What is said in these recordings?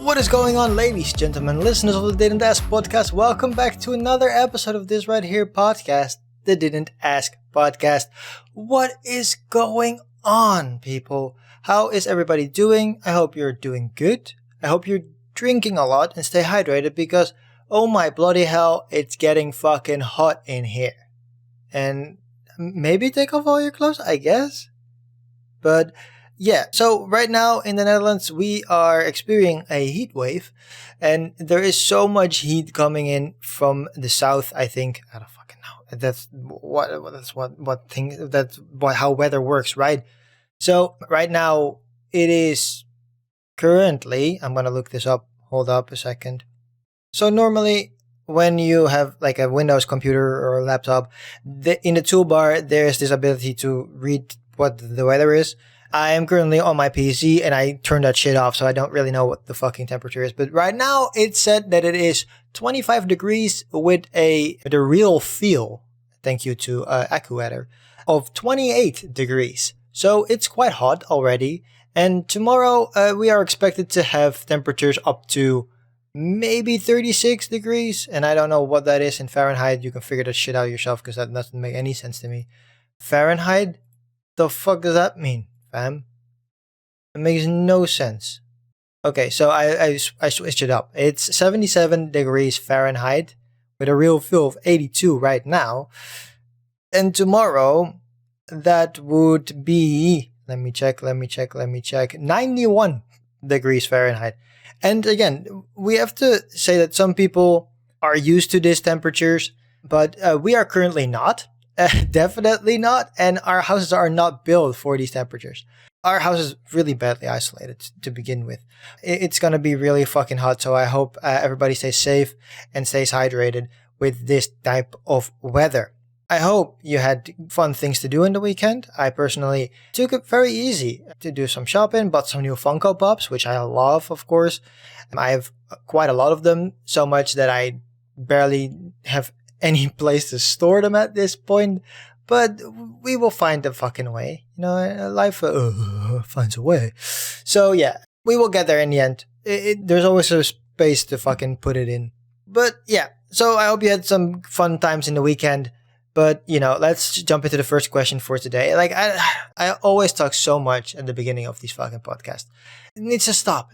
What is going on, ladies, gentlemen, listeners of the Didn't Ask podcast? Welcome back to another episode of this right here podcast, the Didn't Ask podcast. What is going on, people? How is everybody doing? I hope you're doing good. I hope you're drinking a lot and stay hydrated because, oh my bloody hell, it's getting fucking hot in here. And maybe take off all your clothes, I guess. But yeah, so right now in the Netherlands, we are experiencing a heat wave, and there is so much heat coming in from the south. I think I don't fucking know. That's how weather works, right? So right now it is currently. I'm gonna look this up. Hold up a second. So normally, when you have like a Windows computer or a laptop, in the toolbar there's this ability to read what the weather is. I am currently on my PC and I turned that shit off, so I don't really know what the fucking temperature is. But right now it said that it is 25 degrees with a real feel, thank you to AccuWeather, of 28 degrees. So it's quite hot already. And tomorrow we are expected to have temperatures up to maybe 36 degrees. And I don't know what that is in Fahrenheit. You can figure that shit out yourself because that doesn't make any sense to me. Fahrenheit? The fuck does that mean? Fam, it makes no sense. Okay, so I switched it up. It's 77 degrees Fahrenheit with a real feel of 82 right now. And tomorrow, that would be, let me check, 91 degrees Fahrenheit. And again, we have to say that some people are used to these temperatures, but we are currently not. Definitely not, and our houses are not built for these temperatures. Our house is really badly isolated to begin with. It's gonna be really fucking hot, so I hope everybody stays safe and stays hydrated with this type of weather. I hope you had fun things to do in the weekend. I personally took it very easy to do some shopping, bought some new Funko Pops, which I love, of course. I have quite a lot of them, so much that I barely have any place to store them at this point, but we will find a fucking way. You know, life finds a way. So yeah, we will get there in the end. There's always a space to fucking put it in. But yeah, so I hope you had some fun times in the weekend. But you know, let's jump into the first question for today. Like I always talk so much at the beginning of these fucking podcasts. It needs to stop.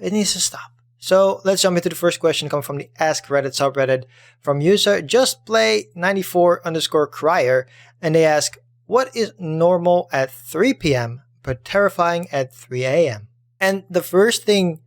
So let's jump into the first question coming from the Ask Reddit Subreddit from user justplay94_crier. And they ask, what is normal at 3 p.m. but terrifying at 3 a.m.? And the first thing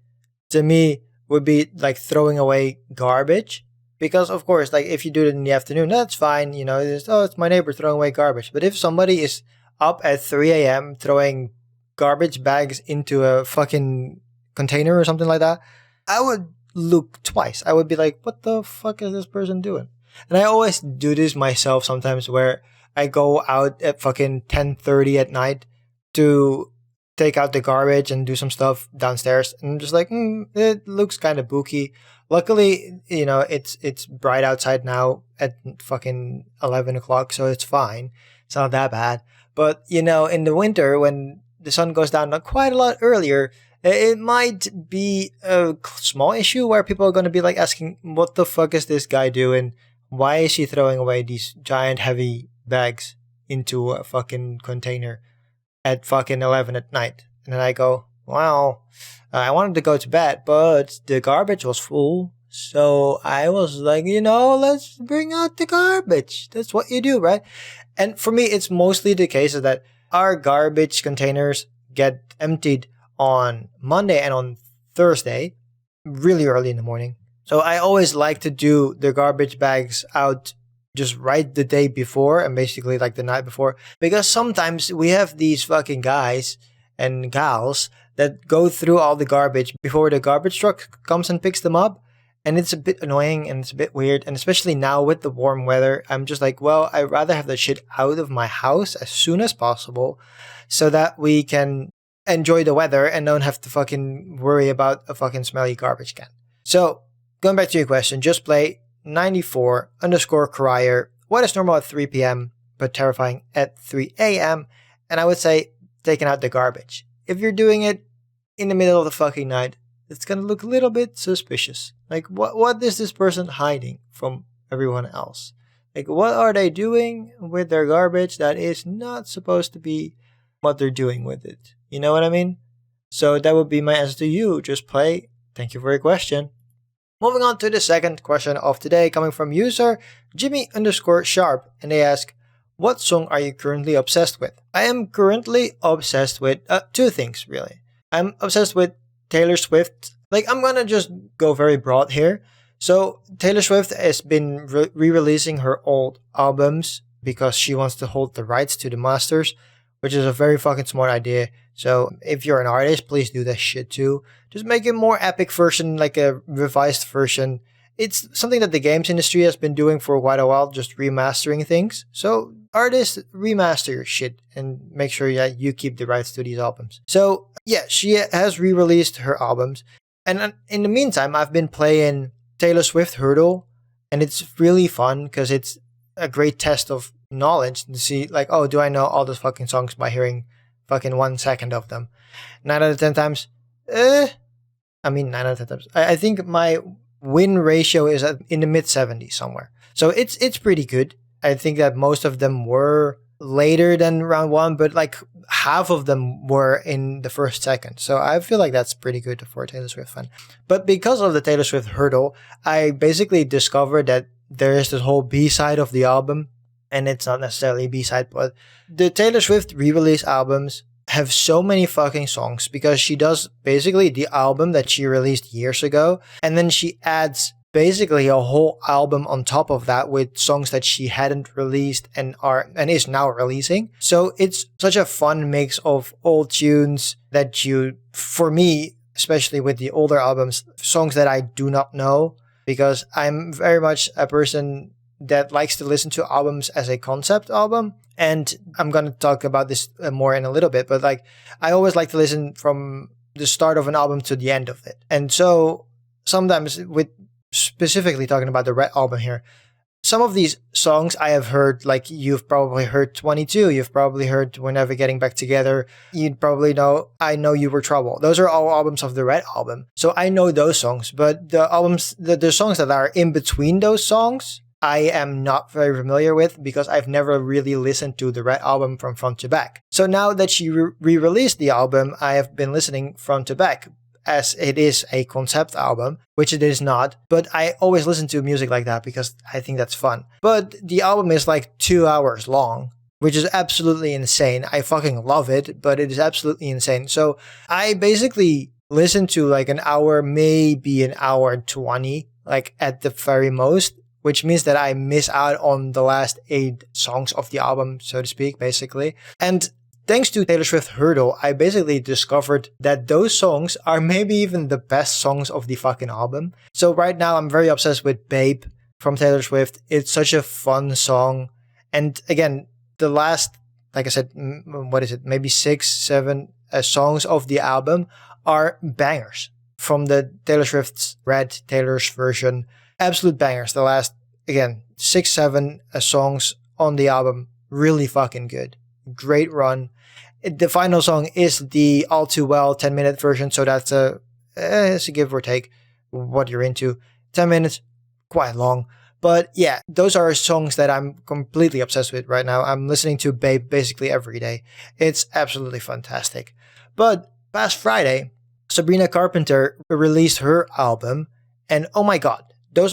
to me would be like throwing away garbage. Because of course, like if you do it in the afternoon, that's fine. You know, it's my neighbor throwing away garbage. But if somebody is up at 3 a.m. throwing garbage bags into a fucking container or something like that, I would look twice. I would be like, what the fuck is this person doing? And I always do this myself sometimes where I go out at fucking 10:30 at night to take out the garbage and do some stuff downstairs. And I'm just like, it looks kind of booky. Luckily, you know, it's bright outside now at fucking 11 o'clock, so it's fine. It's not that bad. But, you know, in the winter when the sun goes down quite a lot earlier, it might be a small issue where people are going to be like asking, what the fuck is this guy doing? Why is he throwing away these giant heavy bags into a fucking container at fucking 11 at night? And then I go, wow, I wanted to go to bed, but the garbage was full. So I was like, you know, let's bring out the garbage. That's what you do, right? And for me, it's mostly the case that our garbage containers get emptied on Monday and on Thursday, really early in the morning. So I always like to do the garbage bags out just right the day before and basically like the night before. Because sometimes we have these fucking guys and gals that go through all the garbage before the garbage truck comes and picks them up. And it's a bit annoying and it's a bit weird. And especially now with the warm weather, I'm just like, well, I'd rather have that shit out of my house as soon as possible so that we can enjoy the weather and don't have to fucking worry about a fucking smelly garbage can. So, going back to your question, just play 94_crier. What is normal at 3 p.m. but terrifying at 3 a.m.? And I would say taking out the garbage. If you're doing it in the middle of the fucking night, it's gonna look a little bit suspicious. Like, what is this person hiding from everyone else? Like, what are they doing with their garbage that is not supposed to be what they're doing with it? You know what I mean? So that would be my answer to you. Just play. Thank you for your question. Moving on to the second question of today, coming from user Jimmy_sharp, and they ask, what song are you currently obsessed with? I am currently obsessed with two things, really. I'm obsessed with Taylor Swift. Like, I'm gonna just go very broad here. So, Taylor Swift has been re-releasing her old albums because she wants to hold the rights to the masters, which is a very fucking smart idea. So, if you're an artist, please do that shit too. Just make a more epic version, like a revised version. It's something that the games industry has been doing for quite a while, just remastering things. So, artists, remaster your shit and make sure that you keep the rights to these albums. So, yeah, she has re-released her albums. And in the meantime, I've been playing Taylor Swift Hurdle, and it's really fun because it's a great test of knowledge to see, like, oh, do I know all those fucking songs by hearing fucking 1 second of them? 9 out of 10 times, 9 out of 10 times. I think my win ratio is in the mid 70s somewhere. So it's pretty good. I think that most of them were later than round 1, but like half of them were in the first second. So I feel like that's pretty good for a Taylor Swift fan. But because of the Taylor Swift Hurdle, I basically discovered that there is this whole B-side of the album, and it's not necessarily a B-side, but the Taylor Swift re-release albums have so many fucking songs because she does basically the album that she released years ago, and then she adds basically a whole album on top of that with songs that she hadn't released and is now releasing. So it's such a fun mix of old tunes that for me, especially with the older albums, songs that I do not know, because I'm very much a person that likes to listen to albums as a concept album. And I'm going to talk about this more in a little bit, but like, I always like to listen from the start of an album to the end of it. And so sometimes specifically talking about the Red album here, some of these songs I have heard, like you've probably heard 22, you've probably heard We're Never Getting Back Together, you'd probably know I Know You Were Trouble. Those are all albums of the Red album. So I know those songs, but the albums, the songs that are in between those songs, I am not very familiar with because I've never really listened to the Red album from front to back. So now that she re-released the album, I have been listening front to back, as it is a concept album, which it is not, but I always listen to music like that because I think that's fun. But the album is like 2 hours long, which is absolutely insane. I fucking love it, but it is absolutely insane. So I basically listen to like an hour, maybe an hour and 20, like at the very most, which means that I miss out on the last 8 songs of the album, so to speak, basically. And thanks to Taylor Swift Hurdle, I basically discovered that those songs are maybe even the best songs of the fucking album. So right now I'm very obsessed with Babe from Taylor Swift. It's such a fun song. And again, the last, like I said, what is it? Maybe 6, 7 songs of the album are bangers from the Taylor Swift's Red Taylor's version. Absolute bangers. The last, again, 6, 7 songs on the album, really fucking good. Great run. The final song is the All Too Well 10-minute version, so that's it's a give or take what you're into. 10 minutes, quite long. But yeah, those are songs that I'm completely obsessed with right now. I'm listening to Babe basically every day. It's absolutely fantastic. But past Friday, Sabrina Carpenter released her album, and oh my god, those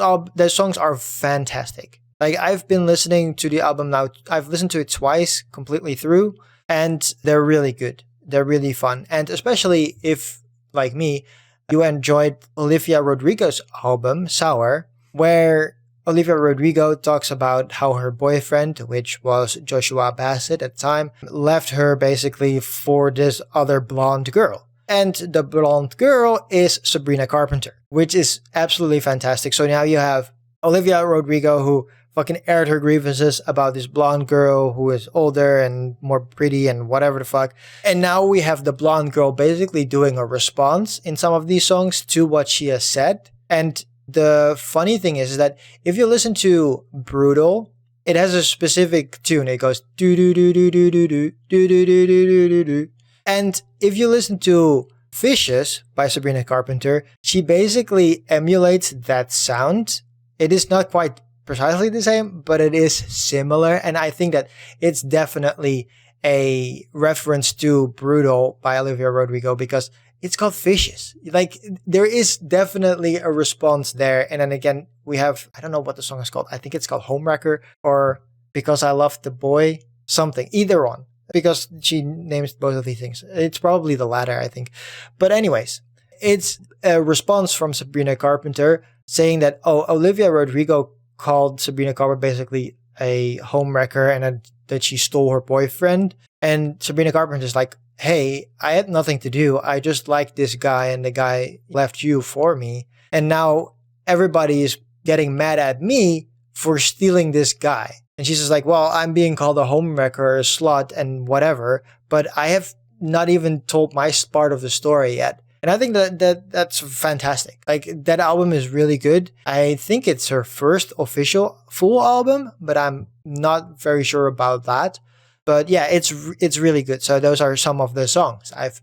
songs are fantastic. Like, I've been listening to the album now. I've listened to it twice completely through, and they're really good. They're really fun. And especially if, like me, you enjoyed Olivia Rodrigo's album, Sour, where Olivia Rodrigo talks about how her boyfriend, which was Joshua Bassett at the time, left her basically for this other blonde girl. And the blonde girl is Sabrina Carpenter, which is absolutely fantastic. So now you have Olivia Rodrigo, who fucking aired her grievances about this blonde girl who is older and more pretty and whatever the fuck. And now we have the blonde girl basically doing a response in some of these songs to what she has said. And the funny thing is that if you listen to Brutal, it has a specific tune. It goes do do do do do do do do do do do do do. And if you listen to Fishes by Sabrina Carpenter, she basically emulates that sound. It is not quite precisely the same, but it is similar. And I think that it's definitely a reference to Brutal by Olivia Rodrigo because it's called Fishes. Like, there is definitely a response there. And then again, we have, I don't know what the song is called. I think it's called Homewrecker or Because I Love the Boy, something, either one. Because she names both of these things. It's probably the latter, I think. But anyways, it's a response from Sabrina Carpenter saying that, Olivia Rodrigo called Sabrina Carpenter basically a homewrecker and that she stole her boyfriend. And Sabrina Carpenter's like, hey, I had nothing to do. I just liked this guy and the guy left you for me. And now everybody is getting mad at me for stealing this guy. And she's just like, well, I'm being called a homewrecker or a slut and whatever, but I have not even told my part of the story yet. And I think that's fantastic. Like, that album is really good. I think it's her first official full album, but I'm not very sure about that. But yeah, it's really good. So those are some of the songs I've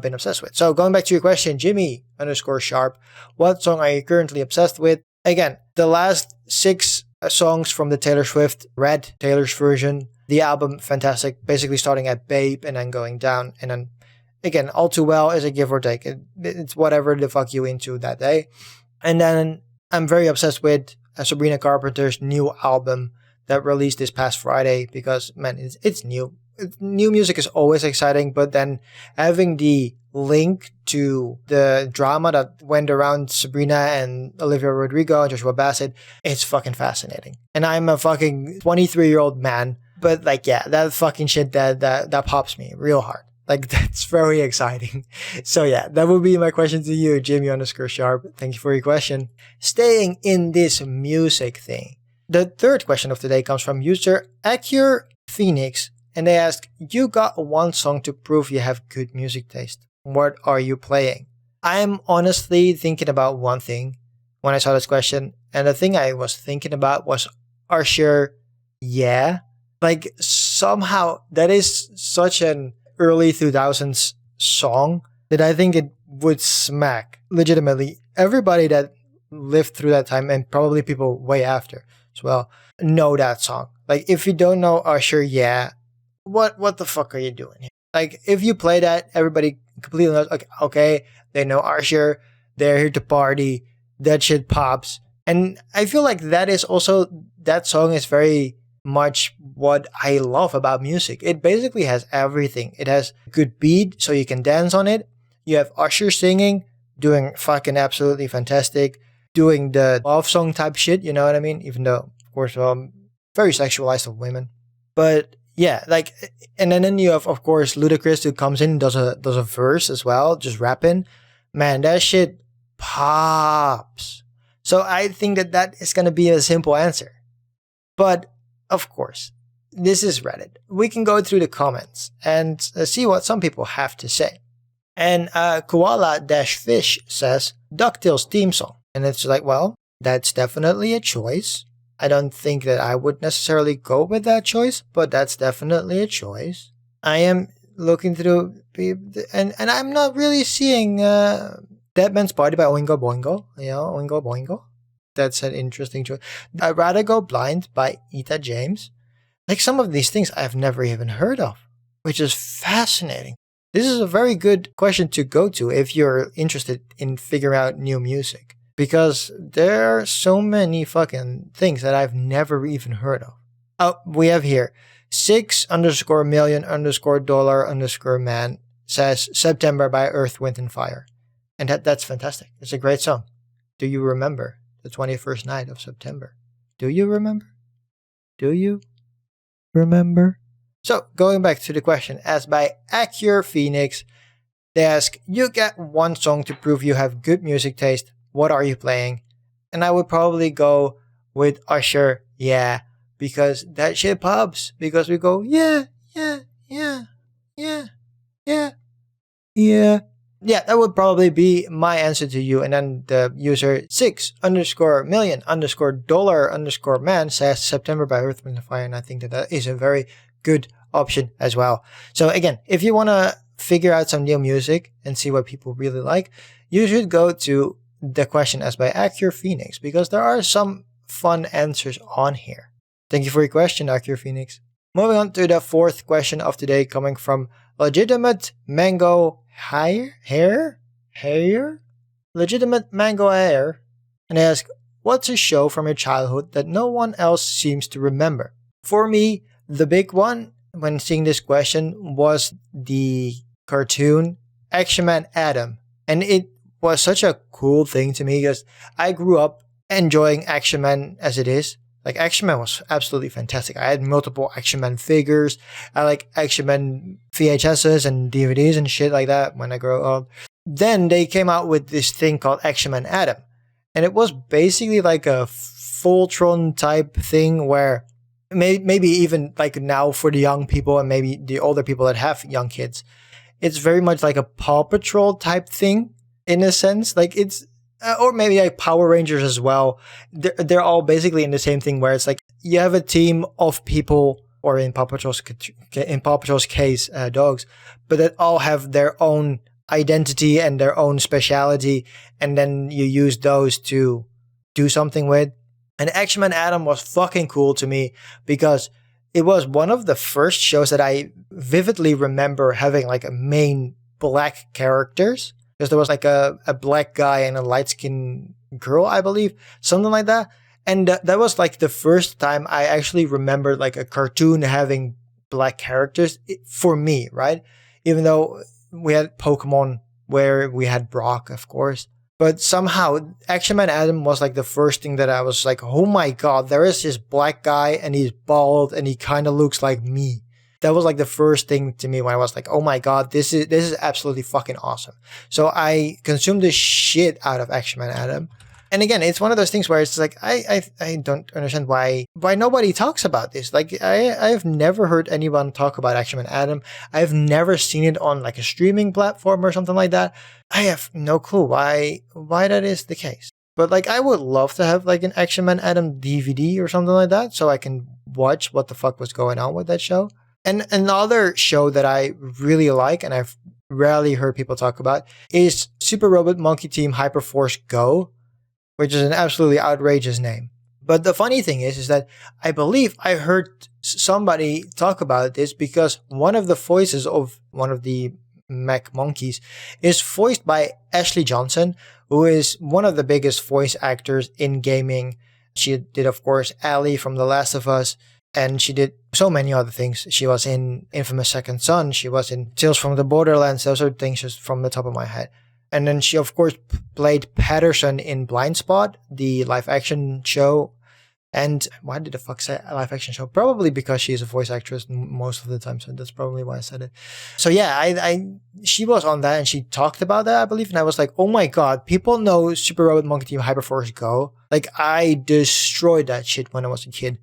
been obsessed with. So going back to your question, Jimmy_Sharp, what song are you currently obsessed with? Again, the last 6 songs from the Taylor Swift Red Taylor's version. The album, fantastic. Basically starting at Babe and then going down. And then, again, All Too Well is a give or take. It's whatever the fuck you into that day. And then I'm very obsessed with Sabrina Carpenter's new album that released this past Friday because, man, it's new. New music is always exciting, but then having the link to the drama that went around Sabrina and Olivia Rodrigo and Joshua Bassett, it's fucking fascinating. And I'm a fucking 23-year-old man, but like, yeah, that fucking shit that pops me real hard. Like, that's very exciting. So yeah, that would be my question to you, Jimmy_Sharp. Thank you for your question. Staying in this music thing. The third question of today comes from user Acure Phoenix, and they ask, you got one song to prove you have good music taste. What are you playing? I'm honestly thinking about one thing when I saw this question, and the thing I was thinking about was Usher, Yeah. Like, somehow that is such an early 2000s song that I think it would smack legitimately everybody that lived through that time, and probably people way after as well, know that song. Like, if you don't know Usher, Yeah, what the fuck are you doing here? Like, if you play that, everybody completely knows, okay, they know Usher, they're here to party, that shit pops. And I feel like that is also, that song is very much what I love about music. It basically has everything. It has good beat, so you can dance on it. You have Usher singing, doing fucking absolutely fantastic, doing the love song type shit, you know what I mean? Even though, of course, very sexualized of women. But yeah, like, and then you have, of course, Ludacris, who comes in and does a verse as well, just rapping. Man, that shit pops. So I think that is going to be a simple answer. But of course, this is Reddit. We can go through the comments and see what some people have to say. And Koala-Fish says, DuckTales theme song. And it's like, well, that's definitely a choice. I don't think that I would necessarily go with that choice, but that's definitely a choice. I am looking through, and I'm not really seeing Dead Man's Party by Oingo Boingo. Yeah, Oingo Boingo. That's an interesting choice. I'd Rather Go Blind by Eta James. Like, some of these things I've never even heard of, which is fascinating. This is a very good question to go to if you're interested in figuring out new music. Because there are so many fucking things that I've never even heard of. Oh, we have here 6_million_dollar_man says September by Earth, Wind and Fire. And that's fantastic. It's a great song. Do you remember the 21st night of September? Do you remember? Do you remember? So, going back to the question asked by Acure Phoenix, they ask, you get one song to prove you have good music taste. What are you playing? And I would probably go with Usher, Yeah, because that shit pops. Because we go, yeah. Yeah, that would probably be my answer to you. And then the user 6_million_dollar_man says September by Earth, Wind and Fire. And I think that is a very good option as well. So again, if you want to figure out some new music and see what people really like, you should go to the question asked by Acure Phoenix, because there are some fun answers on here. Thank you for your question, Acure Phoenix. Moving on to the fourth question of today, coming from Legitimate Mango Hair? Legitimate Mango Hair. And they ask, what's a show from your childhood that no one else seems to remember? For me, the big one when seeing this question was the cartoon Action Man Adam. And it was such a cool thing to me because I grew up enjoying Action Man as it is. Like, Action Man was absolutely fantastic. I had multiple Action Man figures. I like Action Man VHSs and DVDs and shit like that when I grew up. Then they came out with this thing called Action Man Adam. And it was basically like a Voltron type thing where maybe even like now for the young people and maybe the older people that have young kids, it's very much like a Paw Patrol type thing in a sense. Like it's, or maybe like Power Rangers as well. They're all basically in the same thing where it's like you have a team of people, or in Paw Patrol's case, dogs, but that all have their own identity and their own speciality, and then you use those to do something with. And Action Man Adam was fucking cool to me because it was one of the first shows that I vividly remember having like a main black characters. Because there was like a black guy and a light-skinned girl, I believe. Something like that. And that was like the first time I actually remembered like a cartoon having black characters for me, right? Even though we had Pokemon where we had Brock, of course. But somehow, Action Man Adam was like the first thing that I was like, oh my god, there is this black guy and he's bald and he kind of looks like me. That was like the first thing to me when I was like, oh my god, this is absolutely fucking awesome. So I consumed the shit out of Action Man Adam. And again, it's one of those things where it's like, I don't understand why nobody talks about this. Like, I've never heard anyone talk about Action Man Adam. I've never seen it on like a streaming platform or something like that. I have no clue why that is the case. But like, I would love to have like an Action Man Adam DVD or something like that so I can watch what the fuck was going on with that show. And another show that I really like, and I've rarely heard people talk about, is Super Robot Monkey Team Hyperforce Go, which is an absolutely outrageous name. But the funny thing is that I believe I heard somebody talk about this because one of the voices of one of the mech monkeys is voiced by Ashley Johnson, who is one of the biggest voice actors in gaming. She did, of course, Ellie from The Last of Us. And she did so many other things. She was in Infamous Second Son. She was in Tales from the Borderlands. Those are things just from the top of my head. And then she, of course, played Patterson in Blind Spot, the live-action show. And why did the fuck say live-action show? Probably because she's a voice actress most of the time. So that's probably why I said it. So yeah, she was on that and she talked about that, I believe. And I was like, oh my god, people know Super Robot Monkey Team Hyperforce Go. Like, I destroyed that shit when I was a kid.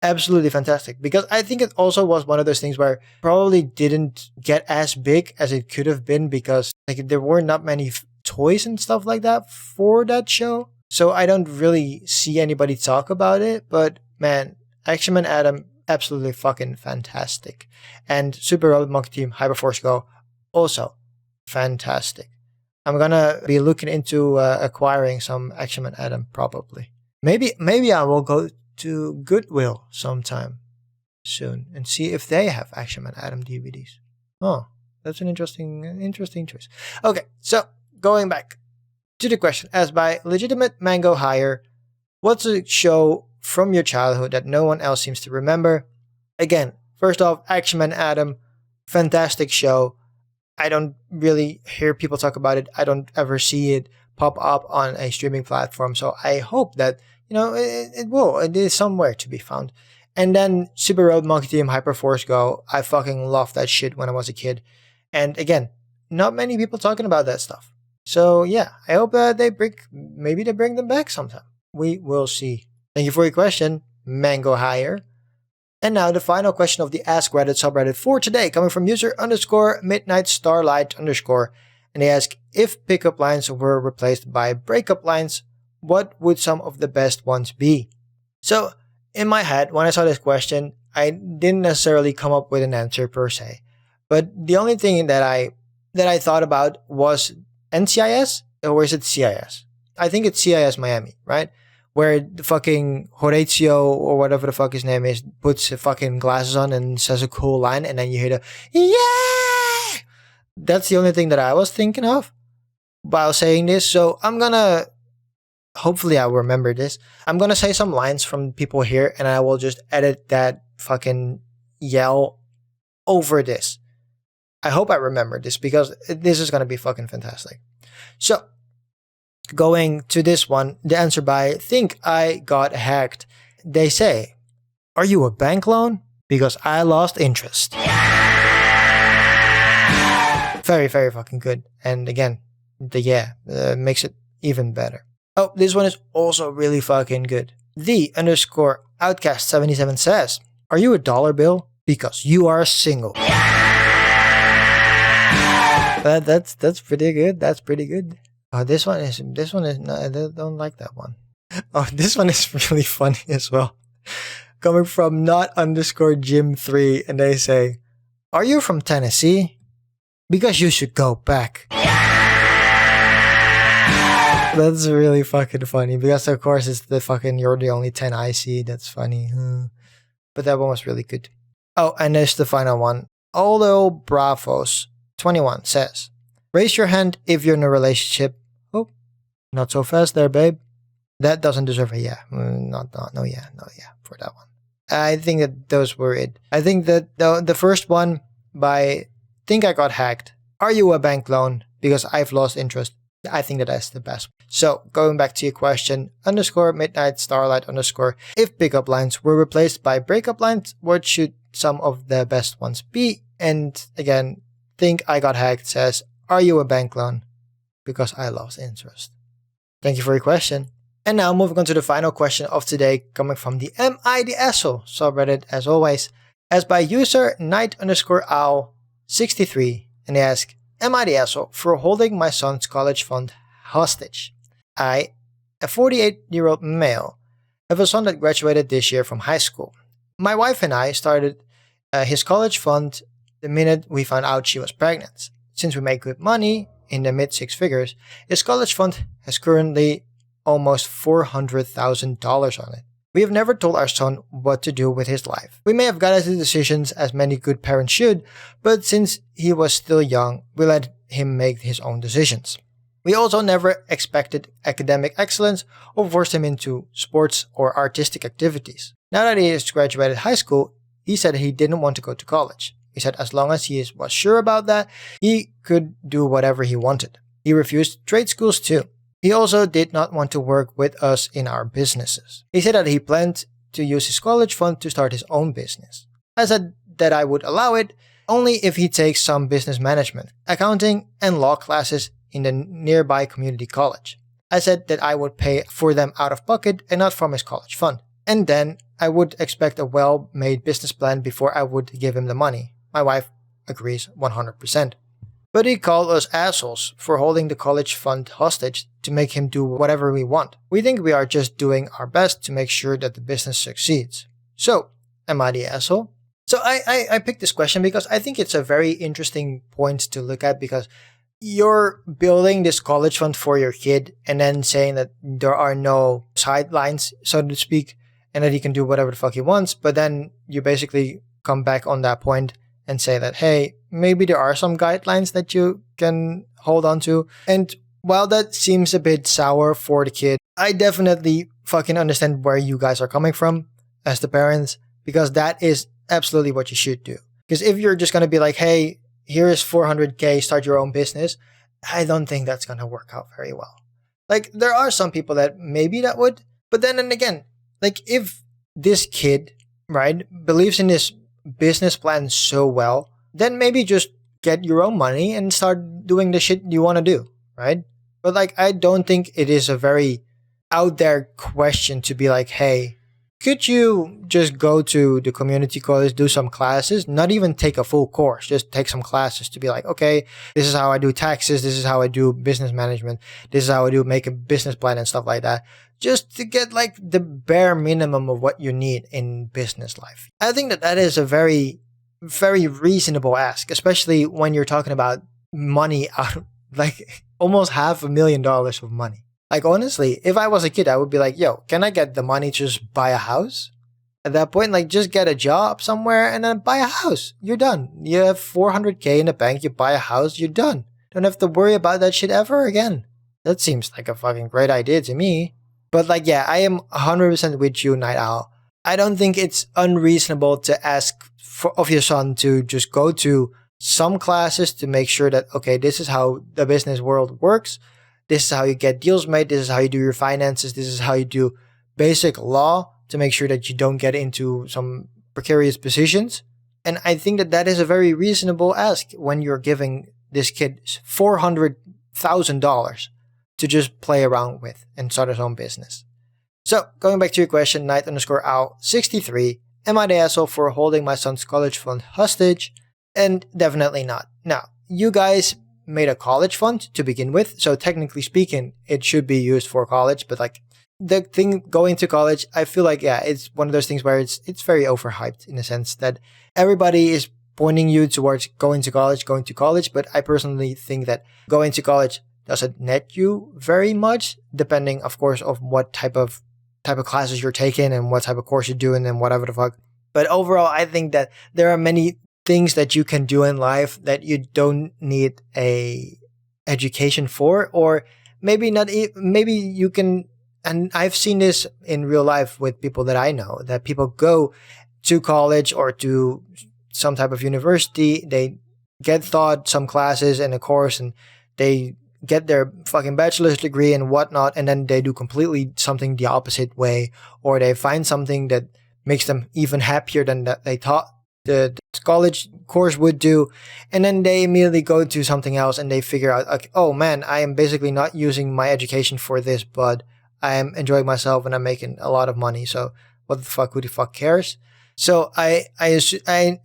Absolutely fantastic, because I think it also was one of those things where probably didn't get as big as it could have been because like there were not many toys and stuff like that for that show. So I don't really see anybody talk about it, but man, Action Man Adam, absolutely fucking fantastic. And Super Robot Monkey Team Hyperforce Go, also fantastic. I'm gonna be looking into acquiring some Action Man Adam probably. Maybe I will go to Goodwill sometime soon and see if they have Action Man Adam DVDs. Oh, that's an interesting choice. Okay, so going back to the question asked by Legitimate Mango Hire, what's a show from your childhood that no one else seems to remember? Again, first off, Action Man Adam, fantastic show. I don't really hear people talk about it. I don't ever see it pop up on a streaming platform. So I hope that, you know, it is somewhere to be found. And then Super Robot Monkey Team Hyperforce Go. I fucking loved that shit when I was a kid. And again, not many people talking about that stuff. So yeah, I hope maybe they bring them back sometime. We will see. Thank you for your question, Mango Hire. And now the final question of the Ask Reddit subreddit for today, coming from user_midnightstarlight_. And they ask, if pickup lines were replaced by breakup lines, what would some of the best ones be? So in my head, when I saw this question, I didn't necessarily come up with an answer per se. But the only thing that I thought about was NCIS, or is it CIS? I think it's CIS Miami, right? Where the fucking Horatio or whatever the fuck his name is puts fucking glasses on and says a cool line, and then you hear the yeah. That's the only thing that I was thinking of while saying this. So I'm gonna, hopefully I'll remember this. I'm gonna say some lines from people here, and I will just edit that fucking yell over this. I hope I remember this because this is gonna be fucking fantastic. So going to this one, the answer by think I got hacked. They say, "Are you a bank loan? Because I lost interest." Very, very fucking good. And again, the makes it even better. Oh, this one is also really fucking good. The underscore outcast 77 says, "Are you a dollar bill? Because you are single." That's pretty good. That's pretty good. Oh, this one is no, I don't like that one. Oh, this one is really funny as well. Coming from not underscore Jim3, and they say, "Are you from Tennessee? Because you should go back." That's really fucking funny because of course it's the fucking "you're the only 10 I see." That's funny. But that one was really good. Oh, and there's the final one. Although Bravos 21 says, "Raise your hand if you're in a relationship." Oh, not so fast there, babe. That doesn't deserve a yeah. No yeah for that one. I think that those were it. I think that the first one by think I got hacked. Are you a bank loan? Because I've lost interest. I think that that's the best. So going back to your question, underscore midnight starlight underscore, if pickup lines were replaced by breakup lines, what should some of the best ones be? And again, think I got hacked says, "Are you a bank loan? Because I lost interest." Thank you for your question. And now moving on to the final question of today, coming from the MIDSO subreddit as always, as by user night underscore owl 63, and they ask, "Am I the asshole for holding my son's college fund hostage? I, a 48-year-old male, have a son that graduated this year from high school. My wife and I started his college fund the minute we found out she was pregnant. Since we make good money in the mid six figures, his college fund has currently almost $400,000 on it. We have never told our son what to do with his life. We may have guided his decisions as many good parents should, but since he was still young, we let him make his own decisions. We also never expected academic excellence or forced him into sports or artistic activities. Now that he has graduated high school, he said he didn't want to go to college. He said as long as he was sure about that, he could do whatever he wanted. He refused trade schools too. He also did not want to work with us in our businesses. He said that he planned to use his college fund to start his own business. I said that I would allow it only if he takes some business management, accounting, and law classes in the nearby community college. I said that I would pay for them out of pocket and not from his college fund. And then I would expect a well-made business plan before I would give him the money. My wife agrees 100%. But he called us assholes for holding the college fund hostage to make him do whatever we want. We think we are just doing our best to make sure that the business succeeds. So, am I the asshole? So I picked this question because I think it's a very interesting point to look at, because you're building this college fund for your kid and then saying that there are no sidelines, so to speak, and that he can do whatever the fuck he wants. But then you basically come back on that point and say that, hey, maybe there are some guidelines that you can hold on to. And while that seems a bit sour for the kid, I definitely fucking understand where you guys are coming from as the parents, because that is absolutely what you should do. Because if you're just going to be like, hey, here is $400K, start your own business, I don't think that's going to work out very well. Like, there are some people that maybe that would, but then and again, like if this kid, right, believes in this business plan so well, then maybe just get your own money and start doing the shit you want to do, right? But like, I don't think it is a very out there question to be like, hey, could you just go to the community college, do some classes, not even take a full course, just take some classes to be like, okay, this is how I do taxes, this is how I do business management, this is how I do make a business plan and stuff like that, just to get like the bare minimum of what you need in business life. I think that that is a very very reasonable ask, especially when you're talking about money out like almost $500,000 of money. Like honestly, if I was a kid, I would be like, yo, can I get the money to just buy a house? At that point, like just get a job somewhere and then buy a house. You're done. You have 400K in the bank, you buy a house, you're done. Don't have to worry about that shit ever again. That seems like a fucking great idea to me. But like, yeah, I am 100% with you, Night Owl. I don't think it's unreasonable to ask of your son to just go to some classes to make sure that, okay, this is how the business world works. This is how you get deals made. This is how you do your finances. This is how you do basic law to make sure that you don't get into some precarious positions. And I think that that is a very reasonable ask when you're giving this kid $400,000 to just play around with and start his own business. So, going back to your question, Knight_Owl63, am I the asshole for holding my son's college fund hostage? And definitely not. Now, you guys made a college fund to begin with, so technically speaking, it should be used for college, but like, the thing going to college, I feel like, yeah, it's one of those things where it's very overhyped in the sense that everybody is pointing you towards going to college, but I personally think that going to college doesn't net you very much, depending, of course, of what type of classes you're taking and what type of course you're doing and whatever the fuck. But overall, I think that there are many things that you can do in life that you don't need a education for, or maybe not. Maybe you can. And I've seen this in real life with people that I know, that people go to college or to some type of university, they get taught some classes and a course, and they get their fucking bachelor's degree and whatnot, and then they do completely something the opposite way, or they find something that makes them even happier than that they thought the college course would do, and then they immediately go to something else and they figure out, like, oh man, I am basically not using my education for this, but I am enjoying myself and I'm making a lot of money. So what the fuck? Who the fuck cares? So I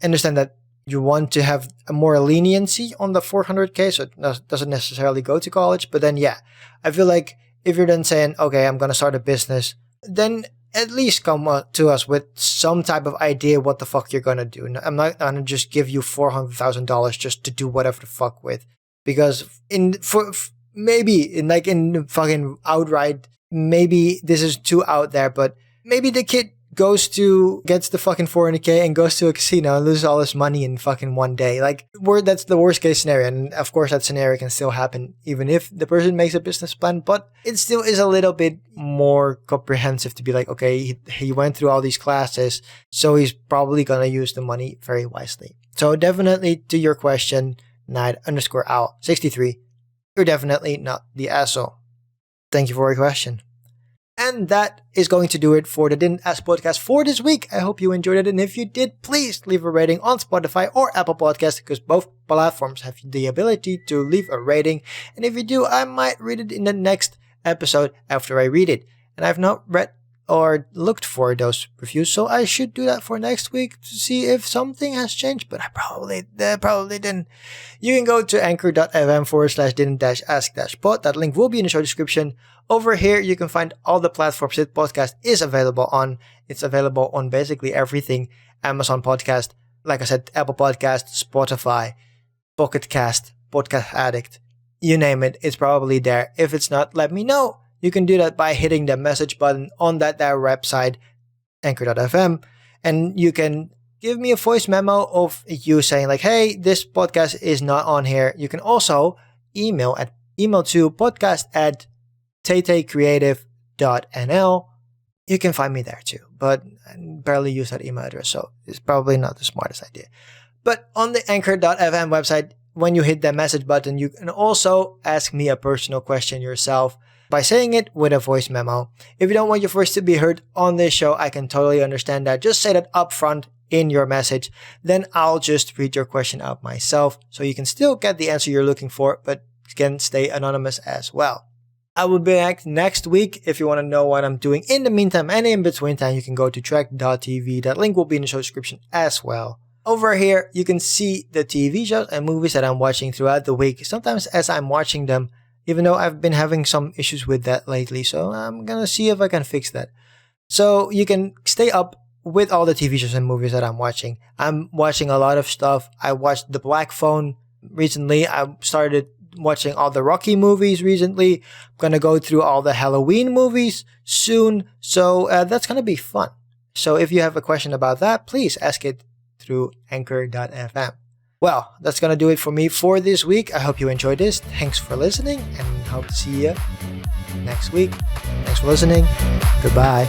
understand that you want to have a more leniency on the 400K, so it doesn't necessarily go to college. But then, yeah, I feel like if you're then saying, okay, I'm going to start a business, then at least come to us with some type of idea what the fuck you're going to do. I'm not going to just give you $400,000 just to do whatever the fuck with. Because maybe in fucking outright, maybe this is too out there, but maybe the kid gets the fucking 400K and goes to a casino and loses all his money in fucking one day. Like, that's the worst case scenario. And of course, that scenario can still happen even if the person makes a business plan, but it still is a little bit more comprehensive to be like, okay, he went through all these classes, so he's probably going to use the money very wisely. So definitely to your question, Knight_Owl63, you're definitely not the asshole. Thank you for your question. And that is going to do it for the Didn't Ask podcast for this week. I hope you enjoyed it. And if you did, please leave a rating on Spotify or Apple Podcasts, because both platforms have the ability to leave a rating. And if you do, I might read it in the next episode after I read it. And I've not read or looked for those reviews, so I should do that for next week to see if something has changed, but I probably didn't. You can go to anchor.fm/didn't-ask-pod. That link will be in the show description. Over here, you can find all the platforms this podcast is available on. It's available on basically everything. Amazon Podcast, like I said, Apple Podcast, Spotify, Pocket Cast, Podcast Addict, you name it, it's probably there. If it's not, let me know. You can do that by hitting the message button on that website, anchor.fm, and you can give me a voice memo of you saying like, hey, this podcast is not on here. You can also email to podcast@tatecreative.nl. You can find me there too, but I barely use that email address, so it's probably not the smartest idea. But on the anchor.fm website, when you hit the message button, you can also ask me a personal question yourself by saying it with a voice memo. If you don't want your voice to be heard on this show, I can totally understand that. Just say that up front in your message. Then I'll just read your question out myself, so you can still get the answer you're looking for, but can stay anonymous as well. I will be back next week. If you want to know what I'm doing in the meantime and in between time, you can go to track.tv. That link will be in the show description as well. Over here, you can see the TV shows and movies that I'm watching throughout the week. Sometimes as I'm watching them, even though I've been having some issues with that lately, so I'm gonna see if I can fix that. So you can stay up with all the TV shows and movies that I'm watching. I'm watching a lot of stuff. I watched The Black Phone recently. I started watching all the Rocky movies recently. I'm going to go through all the Halloween movies soon. So that's going to be fun. So if you have a question about that, please ask it through anchor.fm. Well, that's going to do it for me for this week. I hope you enjoyed this. Thanks for listening and hope to see you next week. Thanks for listening. Goodbye.